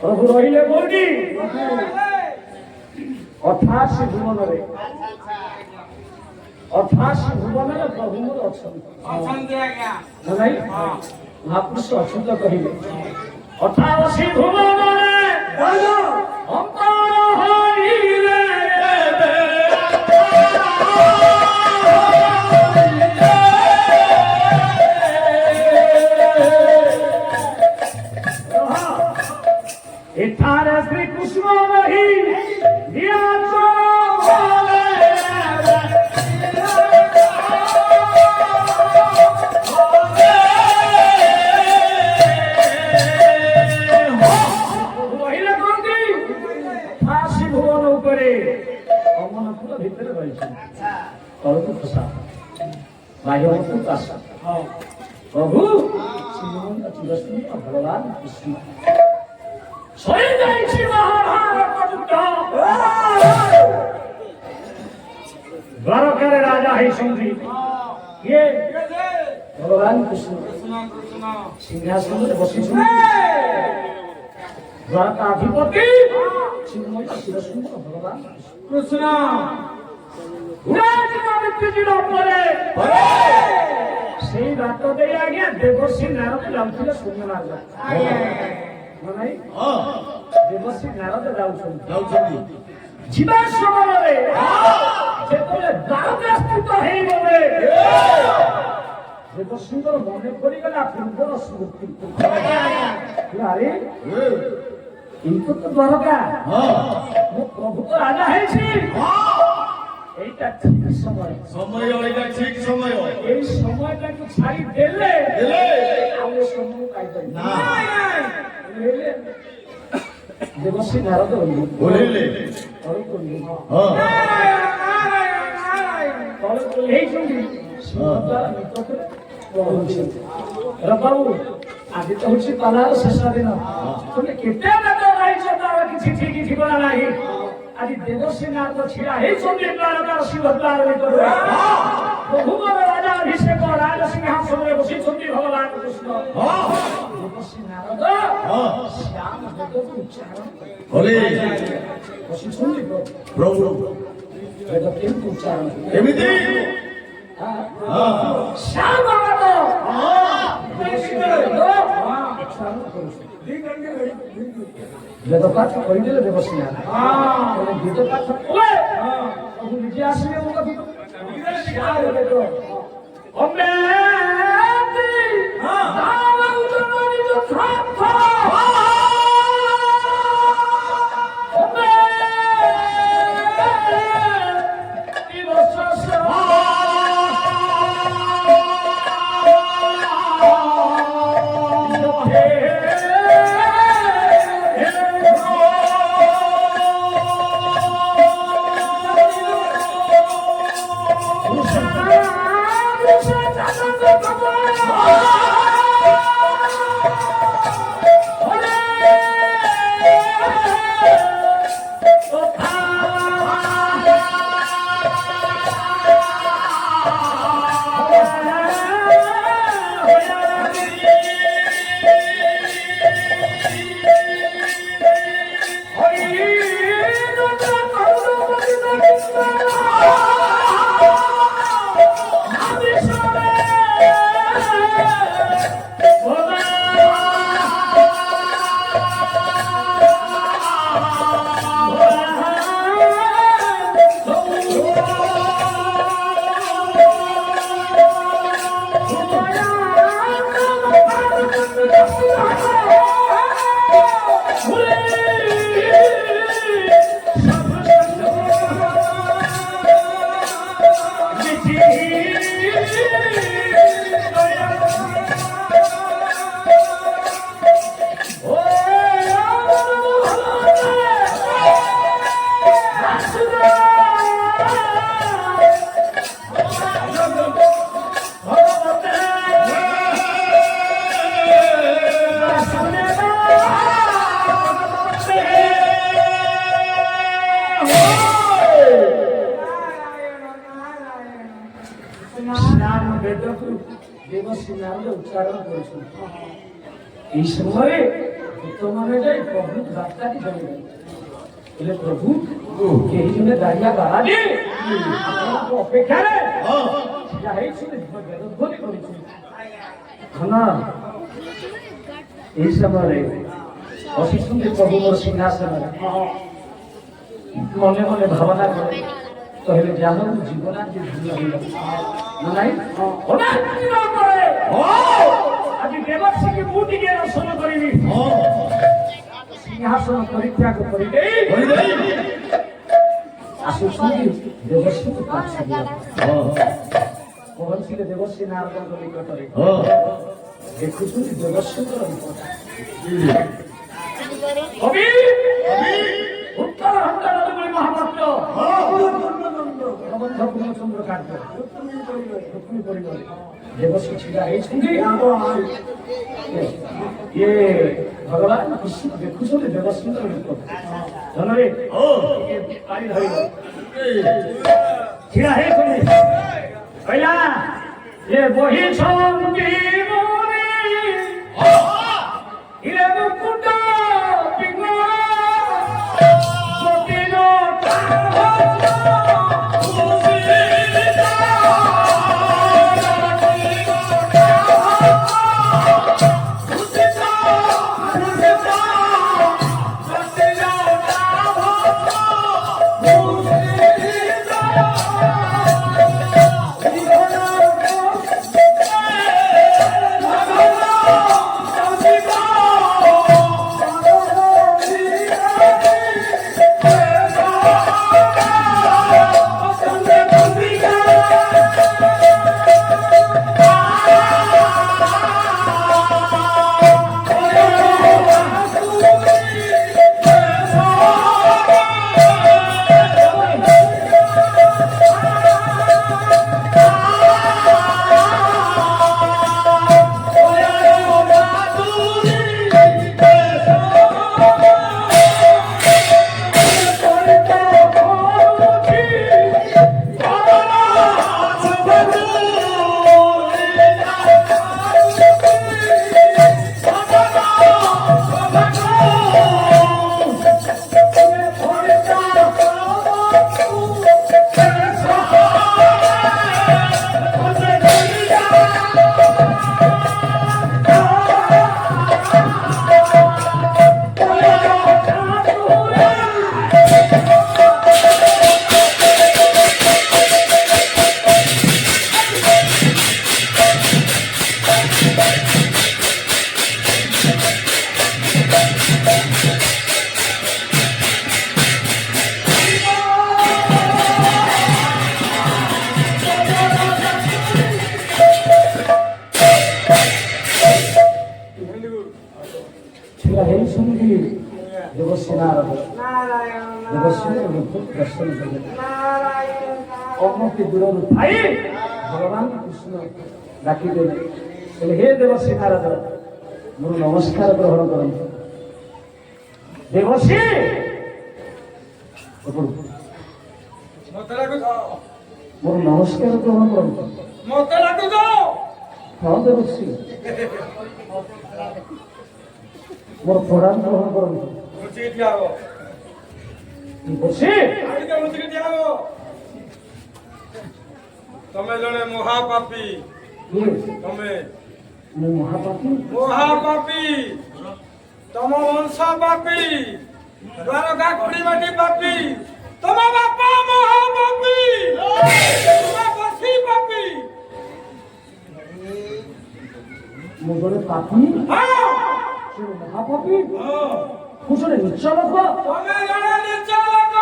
প্রভু রহিলে বলবি 88 ভুবନରେ 88 ভুবନରେ প্রভু ମୋର ଅଛନ୍ତି ନାଇଁ ମହାପୁରୁଷ ଅଛନ୍ତି କହିଲେ 88 ଭୁବନରେ ଅନ୍ତର ହରିଲେ एठारे श्री कृष्ण नहीं दिया फांसी भुवन उपरे अमनपुर भितर रही तलक प्रसाद बाह्यवस्तु प्रसाद प्रभु चिरस्मृत भगवान कृष्ण द्वारकार राजा है सुंदरी ये भगवान कृष्ण सिंहासन में बसी द्वारका अधिपति भगवान कृष्ण से बात दे आज्ञा देवर्षि नारद जाऊे शून्य मार्ग देवर्षि नारद जाऊँ जीवा समय द्वारका स्थित देवर्षिंर मन पड़गला पूर्वर स्मृति अरे इनको तो द्वारका मो प्रभु तो राजा है ठीक समय ठीक समय समय छाड़ी देले समय देवर्षि नारद बाबू आज तो हूँ पालार शेष दिन केते किसी ठीक थी ना आज देवर्षि नारद छिड़ा द्वारकार सिंहद्वार प्रभु राजा अभिषेक राज सिंहासन में बसी भगवान कृष्ण देवर्षि नारद श्याम उच्चारण बसी प्रभु वेद केमती उच्चारण श्याम वेद पाठ कहीदेले देवर्षि नारद गीत पाठ कले प्रभु निजे आसले ମାନେ ଯାଇ ପ୍ରଭୁ ରାସ୍ତାଟି ଚଳିବେ ହେଲେ ପ୍ରଭୁ କେହି ଜଣେ ଦାରିଆ ବାହାରି ଆପଣଙ୍କ ଅପେକ୍ଷାରେ ଛିଡ଼ା ହେଇଛନ୍ତି ବେଦଧ୍ୱନି କରୁଛନ୍ତି। ଧନ ଏହି ସମୟରେ ବସିଛନ୍ତି ପ୍ରଭୁ ମୋର ସିଂହାସନରେ ମନେ ମନେ ଭାବନା କରେ କହିଲେ ଯାହା ଜୀବନ ଆଜି ଭଲ ନାଇଁ ଆଜି ଦେବର୍ଷିକି ମୁଁ ଟିକେ ଦର୍ଶନ କରିବି ସିଂହାସନ ପରିତ୍ୟାଗ କରିଦେଇ ଆସୁଛନ୍ତି ଦେବର୍ଷିକୁ ପହଞ୍ଚିଲେ ଦେବର୍ଷି ନାରଦଙ୍କ ନିକଟରେ ଦେଖୁଛନ୍ତି ଦେବର୍ଷିଙ୍କର ବିପଦ ଉତ୍ତର ହଣ୍ଡାର ମହାପାତ୍ର ପ୍ରବନ୍ଧ ପୂର୍ଣ୍ଣଚନ୍ଦ୍ର କାର୍ଯ୍ୟ ରୁକ୍ମୀ ପରିବାର ଦେବଶ୍ରୀ ଛିଡ଼ା ହେଇଛନ୍ତି ଇଏ ଭଗବାନ କୃଷ୍ଣ ଦେଖୁଛନ୍ତି ଦେବଶ୍ରୀଙ୍କର ବିପଦ ଧନରେ ପାଣି ଧରିବ ଛିଡ଼ା ହେଇଛନ୍ତି କହିଲା ଏ ବହିଛନ୍ତି भगवान कृष्ण डाकिदेले हे देवश्री नारद मोर नमस्कार ग्रहण करते देवश्री मोर नमस्कार ग्रहण करते हाँ देवश्री मोर प्रणाम ग्रहण करते तमे जने महापापी तमे महापापी तम वंश पापी द्वारका घोड़ीबाटी पापी तम बापा महापापी तुम बसी पापी मुझे पापी हां महापापी हां मुझे नीच लोक तमे जने नीच लोक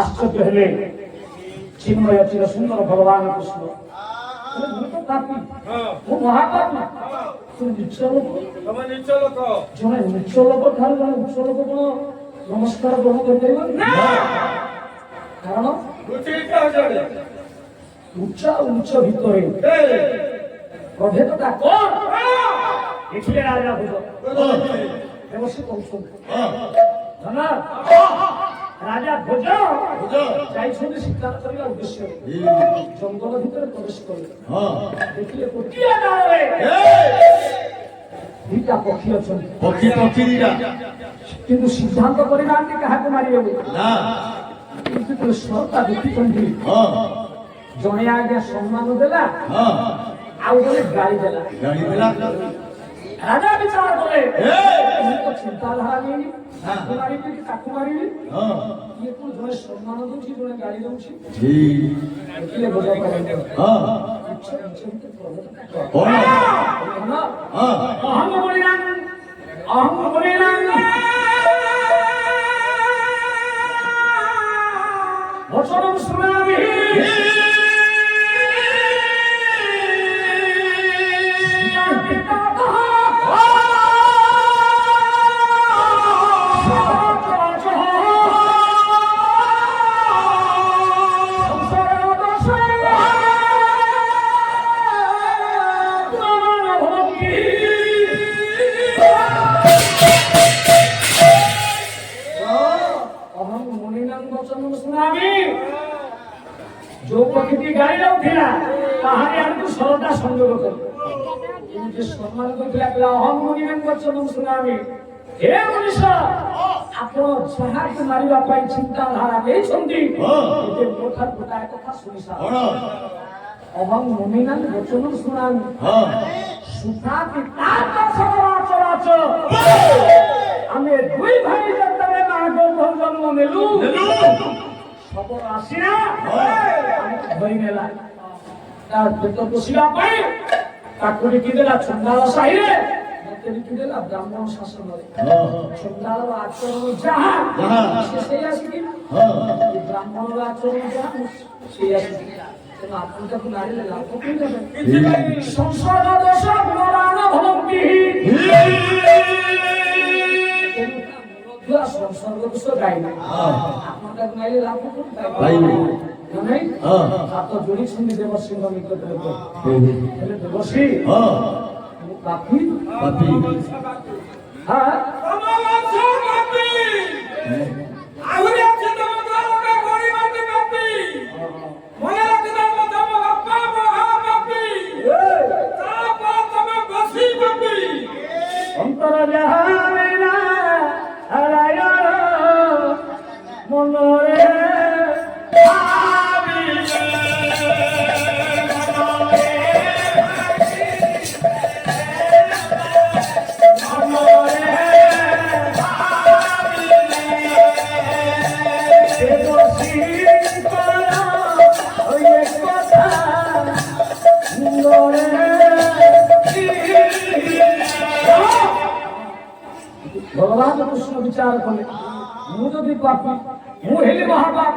आश्चर्य हेले चिन्मय चिर सुंदर भगवान कृष्ण पापी वो महापापी तुम नीच लोक जने नीच लोक ठार जने उच्च लोक कोन नमस्कार ग्रहण कर देबो ना कारण उच्च भितरे प्रभेदता कोन देखिए राजा भुज देवश्री कहउछन धना राजा भोज जाइछन्ति शिकार करबा उद्देश्य जंगल भितर प्रवेश करले देखिले कोटिया नारे ଦୁଇଟା ପକ୍ଷୀ ଅଛନ୍ତି ପକ୍ଷୀ ଦିଟା କିନ୍ତୁ ସିଦ୍ଧାନ୍ତ କରିନାହାନ୍ତି କାହାକୁ ମାରିବେ ନା କିନ୍ତୁ ସରକାର ଦେଖିଛନ୍ତି ହଁ ଜଣେ ଆଜ୍ଞା ସମ୍ମାନ ଦେଲା ହଁ ଆଉ ଜଣେ ଗାଳି ଦେଲା ଗାଡ଼ି ଦେଲା ରାଜା ବିଚାର କଲେ ଏ! ମୁଁ ତ ଚିନ୍ତାଧାରା ନେଇନି ତାକୁ ମାରିବି କି ତାକୁ ମାରିବି ହଁ ଇଏ ତ ଜଣେ ସମ୍ମାନ ଦଉଛି ଜଣେ ଗାଳି ଦଉଛି ଠିକ୍ ଦେଖିଲେ ବୋଝ କରେंगे ହଁ କଣ ହଁ ଅହଂ ବଳିରାମ ଅହଂ ବଳିରାମ ବଚନ ଶୁଣାବି जो पक्षी गाड़ी जाऊला ताहारी आमको सरलता संयोग कर सम्मान करथिला अहम मुनिमान वचन सुनामी हे मनुष्य आपण जहाज मारिबा पाई चिंता धारा देछंती एते मोठा गोटाए कथा सुनिसा କଣ अहम मुनिमान वचन सुनामी ହଁ सुखाति ताक सराचराच आमे दुई भाई जतरे मागो जन्म नेलु खबर आसिना धरी नेला तार पेट पोषिबा पाई ताकु लिखि देला चंडाल साहिरे मते लिखि देला ब्राह्मण शासन रे चंडाल आचरण जहा से से आसी ब्राह्मण आचरण जहा से आसी तेना आपन का नारी ले लाभ कोन देबे संसार दोष गुणरान भवंति संसार दोष गाइना आपन का नारी लाभ कोन ପାଇବେ नहीं ହଁ हाथ जोड़ी सुनी देवसिंह निकट रे हेले देवसी ହଁ काफी ପାପି हां ତମ ବଂଶ ପାପୀ ଆହୁରି ଅଛି ତମ ଦ୍ୱାରକା ଗଣି ମାଟି ପାପୀ ମନେ ରଖିଥାଅ ତମ ବାପା ମହାପାପୀ ତାପରେ ତମେ ବସି ପାପୀ अंतर जहानेना हराय मनोरे भगवान कृष्ण विचार कले मु जदि पापी मु हेली महापाप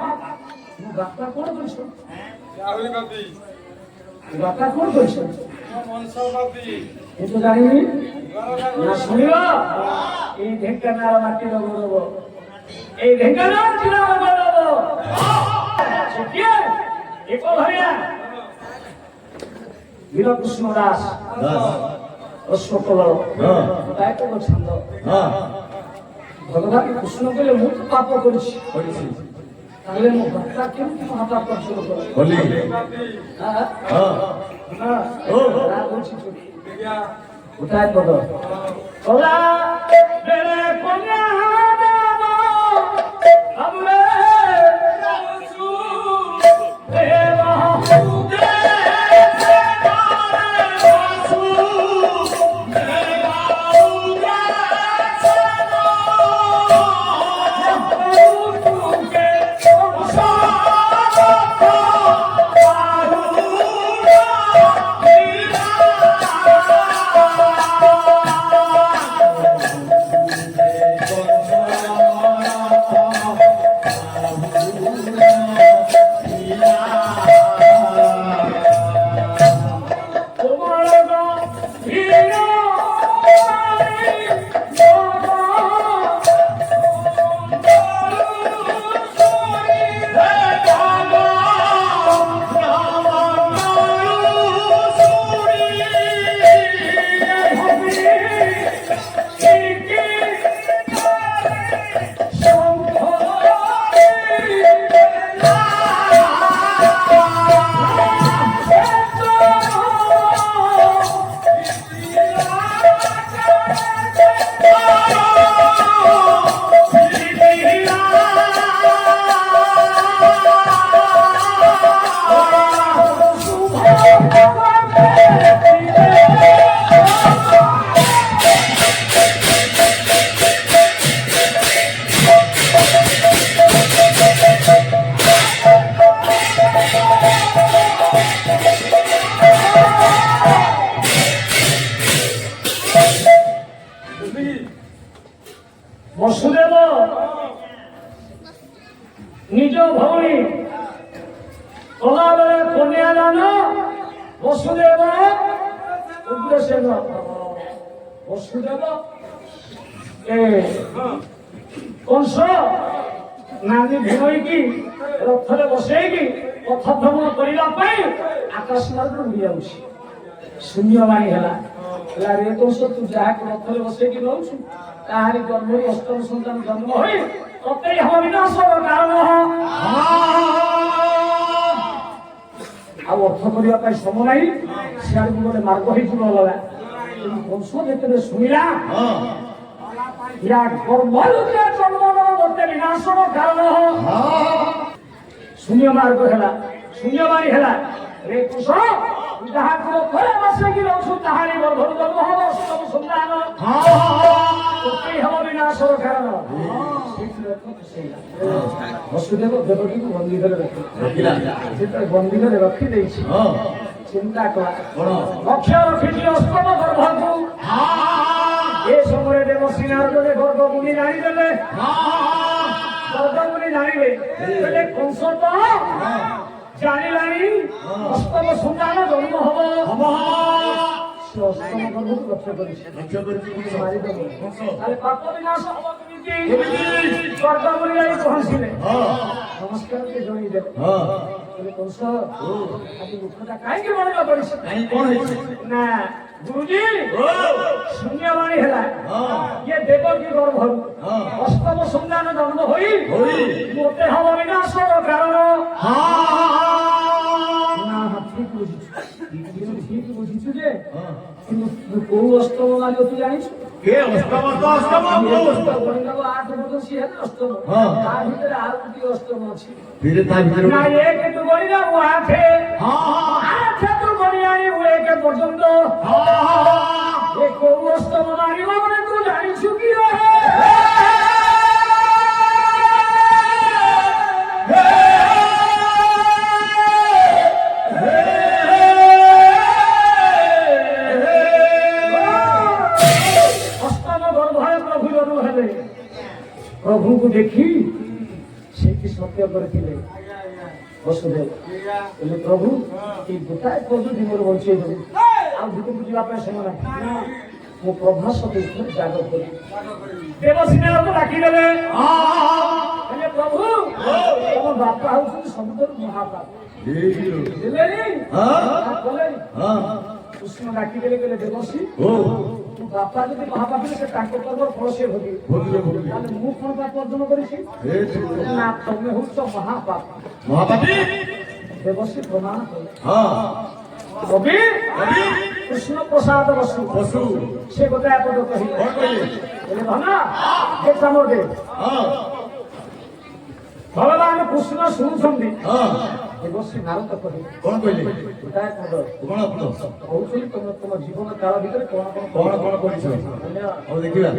मु बापा कोन करछ ଆହୁରି ପାପୀ बापा कोन करछ ତମ ବଂଶ ପାପୀ ए तो जानिनी ଦ୍ୱାରକା ना सुनिबा ए ढेंकानाल माटी लगब ए ढेंकानाल जिला लगब छिके एको भरिया वीर कृष्ण दास ଦାସ अशोकल ହଁ काय को छंद ହଁ भगवान कृष्ण कहले मु तो पाप करछि କରିଛି ताले मो बापा केमति महापाप करछ ବୋଲି ପାପୀ हां ହଁ हां ଓ राग होछि छोटी ବିଜ୍ଞା उठाए पद कला बेले कोन्या देव हमरे ବଂଶୁ देव ବସୁଦେବ ନିଜ ଭଉଣୀ କଲାବେଳେ କନ୍ୟାଦାନ ବସୁଦେବ ଉଗ୍ରସେନ ବସୁଦେବ କଂସ ନାନି ଭୂମଇକି ରଥରେ ବସେଇକି ପଥ ଭ୍ରମଣ କରିବା ପାଇଁ ଆକାଶ ମାର୍ଗରୁ ଉଡ଼ି ଯାଉଛି। ଶୂନ୍ୟବାଣୀ ହେଲା ରେ କଂସ ତୁ ଯାହାକୁ ରଥରେ ବସେଇକି ରହୁଛୁ ତାହାରି ଜନ୍ମରୁ ଅଷ୍ଟମ ସନ୍ତାନ ଜନ୍ମ ହୋଇ ତତେ ହବ ବିନାଶର କାରଣ। ଆଉ ଅର୍ଥ କରିବା ପାଇଁ ସମୟ ନାହିଁ, ସିଆଡକୁ ଗଲେ ମାର୍ଗ ହେଇଯିବ ଅଲଗା। କଂସ ଯେତେବେଳେ ଶୁଣିଲା ବିନାଶର କାରଣ ଶୂନ୍ୟ ମାର୍ଗ ହେଲା, ଶୂନ୍ୟବାଣୀ ହେଲା ରେ କଂସ ଯାହାକୁ ରଥରେ ବସେଇକି ରହୁଛୁ ତାହାରି ଗର୍ଭରୁ ଜନ୍ମ ହବ ଅଷ୍ଟମ ସନ୍ତାନ, ତତେ ହବ ବିନାଶର କାରଣ। ବସୁଦେବ ଦେବକୀକୁ ବନ୍ଦୀ ଘରେ ରଖିଲା, ଯେତେବେଳେ ବନ୍ଦୀ ଘରେ ରଖିଦେଇଛି ଚିନ୍ତା କଲା ଲକ୍ଷ୍ୟ ରଖିଛି ଅଷ୍ଟମ ଗର୍ଭକୁ। ଏ ସମୟରେ ଦେବଶ୍ରୀ ନାରଦରେ ଗର୍ଭମୁନି ଜାଣିଦେଲେ, ଗର୍ଭମୁନି ଜାଣିଲେ କହିଲେ କଂସ ତ ଜାଣିଲାଣି ଅଷ୍ଟମ ସନ୍ତାନ ଜନ୍ମ ହବ, ସେ ଅଷ୍ଟମ ଗର୍ଭକୁ ଲକ୍ଷ୍ୟ କରିଛି ମାରିଦେବ, ତାହେଲେ ପାପ ବିନାଶ ହବ କେମିତି? ଗର୍ଭମୁନି ଯାଇ ପହଞ୍ଚିଲେ, ନମସ୍କାର ଜଣେଇଦେଲେ କଂସ ଆଜି ମୁଖଟା କାହିଁକି ମଣିଲ କରିଛ? ନା ଗୁରୁଜୀ ଶୂନ୍ୟବାଣୀ ହେଲା ଇଏ ଦେବକୀ ଗର୍ଭରୁ ଅଷ୍ଟମ ସନ୍ତାନ ଜନ୍ମ ହୋଇ ମୋତେ ହବ ବିନାଶର କାରଣ। ଠିକ ବୁଝିଛୁ ଯେ କିନ୍ତୁ କୋଉ ଅଷ୍ଟମ ମାର୍ଗ ତୁ ଜାଣିଛୁ? ଅଷ୍ଟମ ତ ଅଷ୍ଟମ ଆଠ ବର୍ଷ ସିଏ ହେଲା ଅଷ୍ଟମ, ତା ଭିତରେ ଆଉ ଗୋଟିଏ ଅଷ୍ଟମ ଅଛି ନା ଏକ ତୁ ଗଣିଲା ଆଠେ ତୁ ଗଣି ଆଣିବୁ ଏକ ପର୍ଯ୍ୟନ୍ତ। ଏ କୋଉ ଅଷ୍ଟମ ମାରିବ ମାନେ ତୁ ଜାଣିଛୁ କି? ପ୍ରଭୁଙ୍କୁ ଦେଖି ସେଇଠି ସତ୍ୟ କରିଥିଲେ ବସୁଦେବ କହିଲେ ପ୍ରଭୁ ଏଇ ଗୋଟାଏ ପଦ୍ଧତି ମୋର ବଞ୍ଚେଇ ଦେବୁ, ଆଉ ଭିତରକୁ ଯିବା ପାଇଁ ସମୟ ନାହିଁ, ମୁଁ ପ୍ରଭାସ ତୀର୍ଥରେ ଜାଗ କରିବି। ଦେବସେନାକୁ ଡାକିଦେଲେ କହିଲେ ପ୍ରଭୁ ତମ ବାପା ହଉଛନ୍ତି ସବୁଠାରୁ ମହାପାପ କୃଷ୍ଣ ଡାକିଦେଲେ କହିଲେ ଦେବସୀ ବାପା ଯଦି ମହାପାପୀ ସେ ତାଙ୍କ କର୍ମର ଫଳ ସେ ଭୋଗିବେ, ତାହେଲେ ମୁଁ କଣ ପାପ ଅର୍ଜନ କରିଛି? ନା ତମେ ହଉଛ ମହାପାପୀ। ଦେବଶ୍ରୀ ପ୍ରମାଣ କଲେ କବି କୃଷ୍ଣ ପ୍ରସାଦ ବସୁ ସେ ଗୋଟାଏ ପଦ କହିଲେ ଧନ ଭଗବାନ କୃଷ୍ଣ ଶୁଣୁଛନ୍ତି। ଦେବଶ୍ରୀ ନାରଦ କହିଲେ କଣ କହିଲେ? ଗୋଟାଏ ପଦ କହୁଛନ୍ତି ତମେ ତମ ଜୀବନ କାଳ ଭିତରେ କଣ କଣ କରିଛ ଦେଖିବା।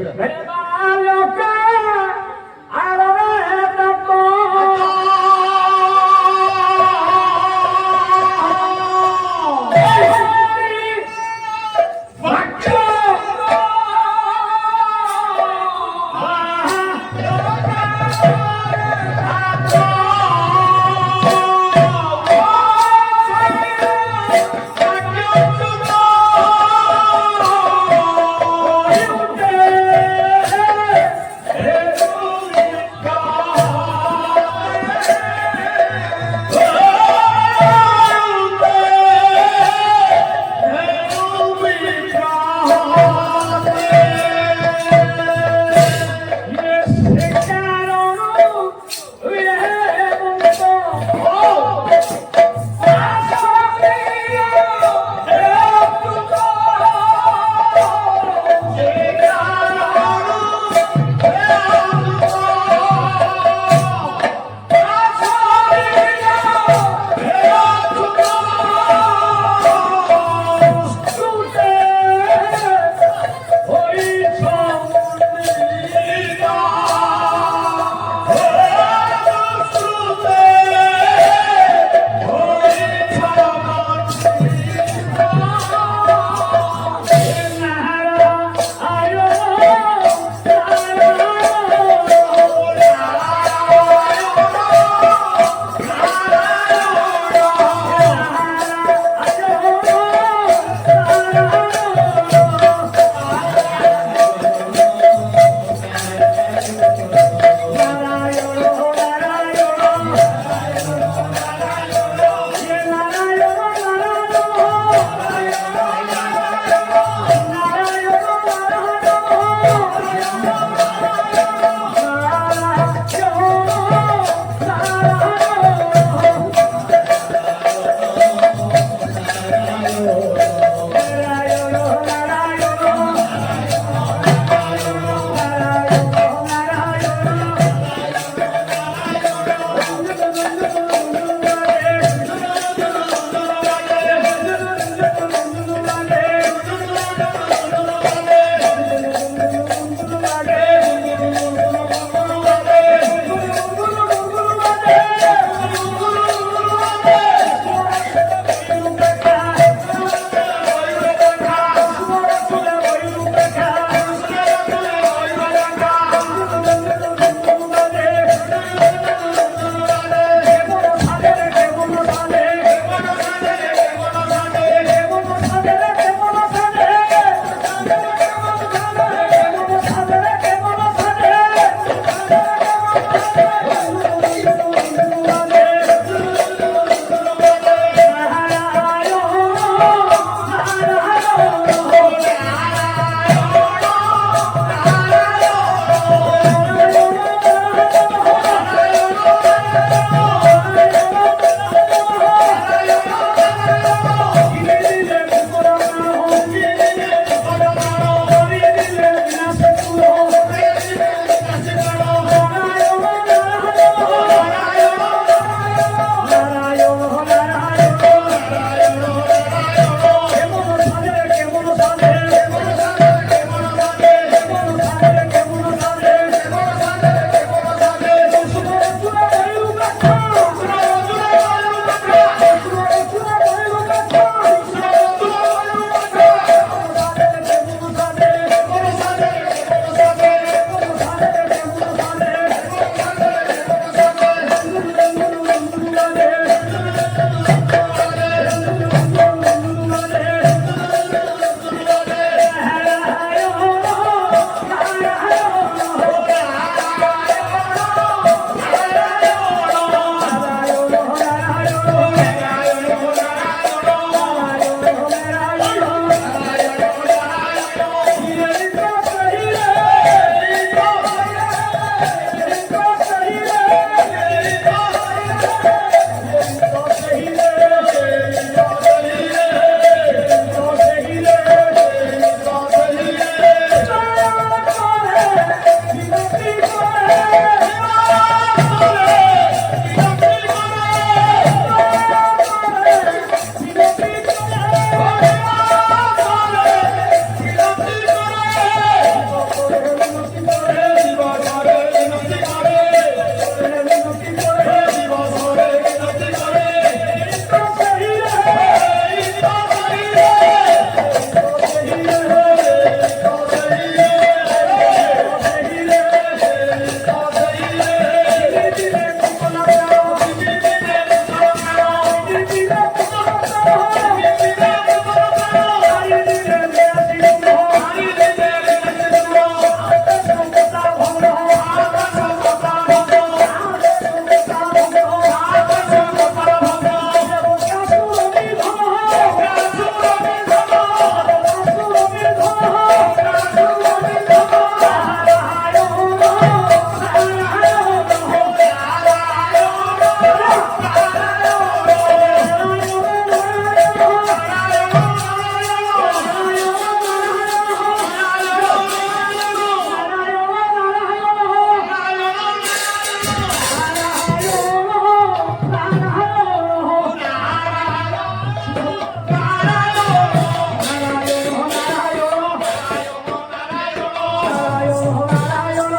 নারায়ণ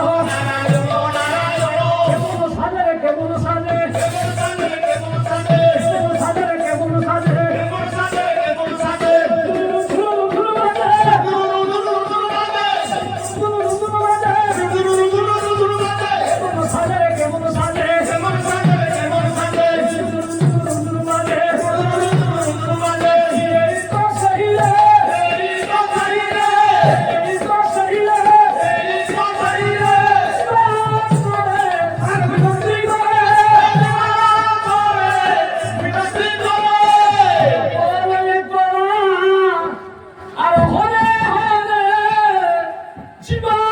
কেমন সাজে রে কেমন সাজে কেমন সাজে রে কেমন সাজে জীবন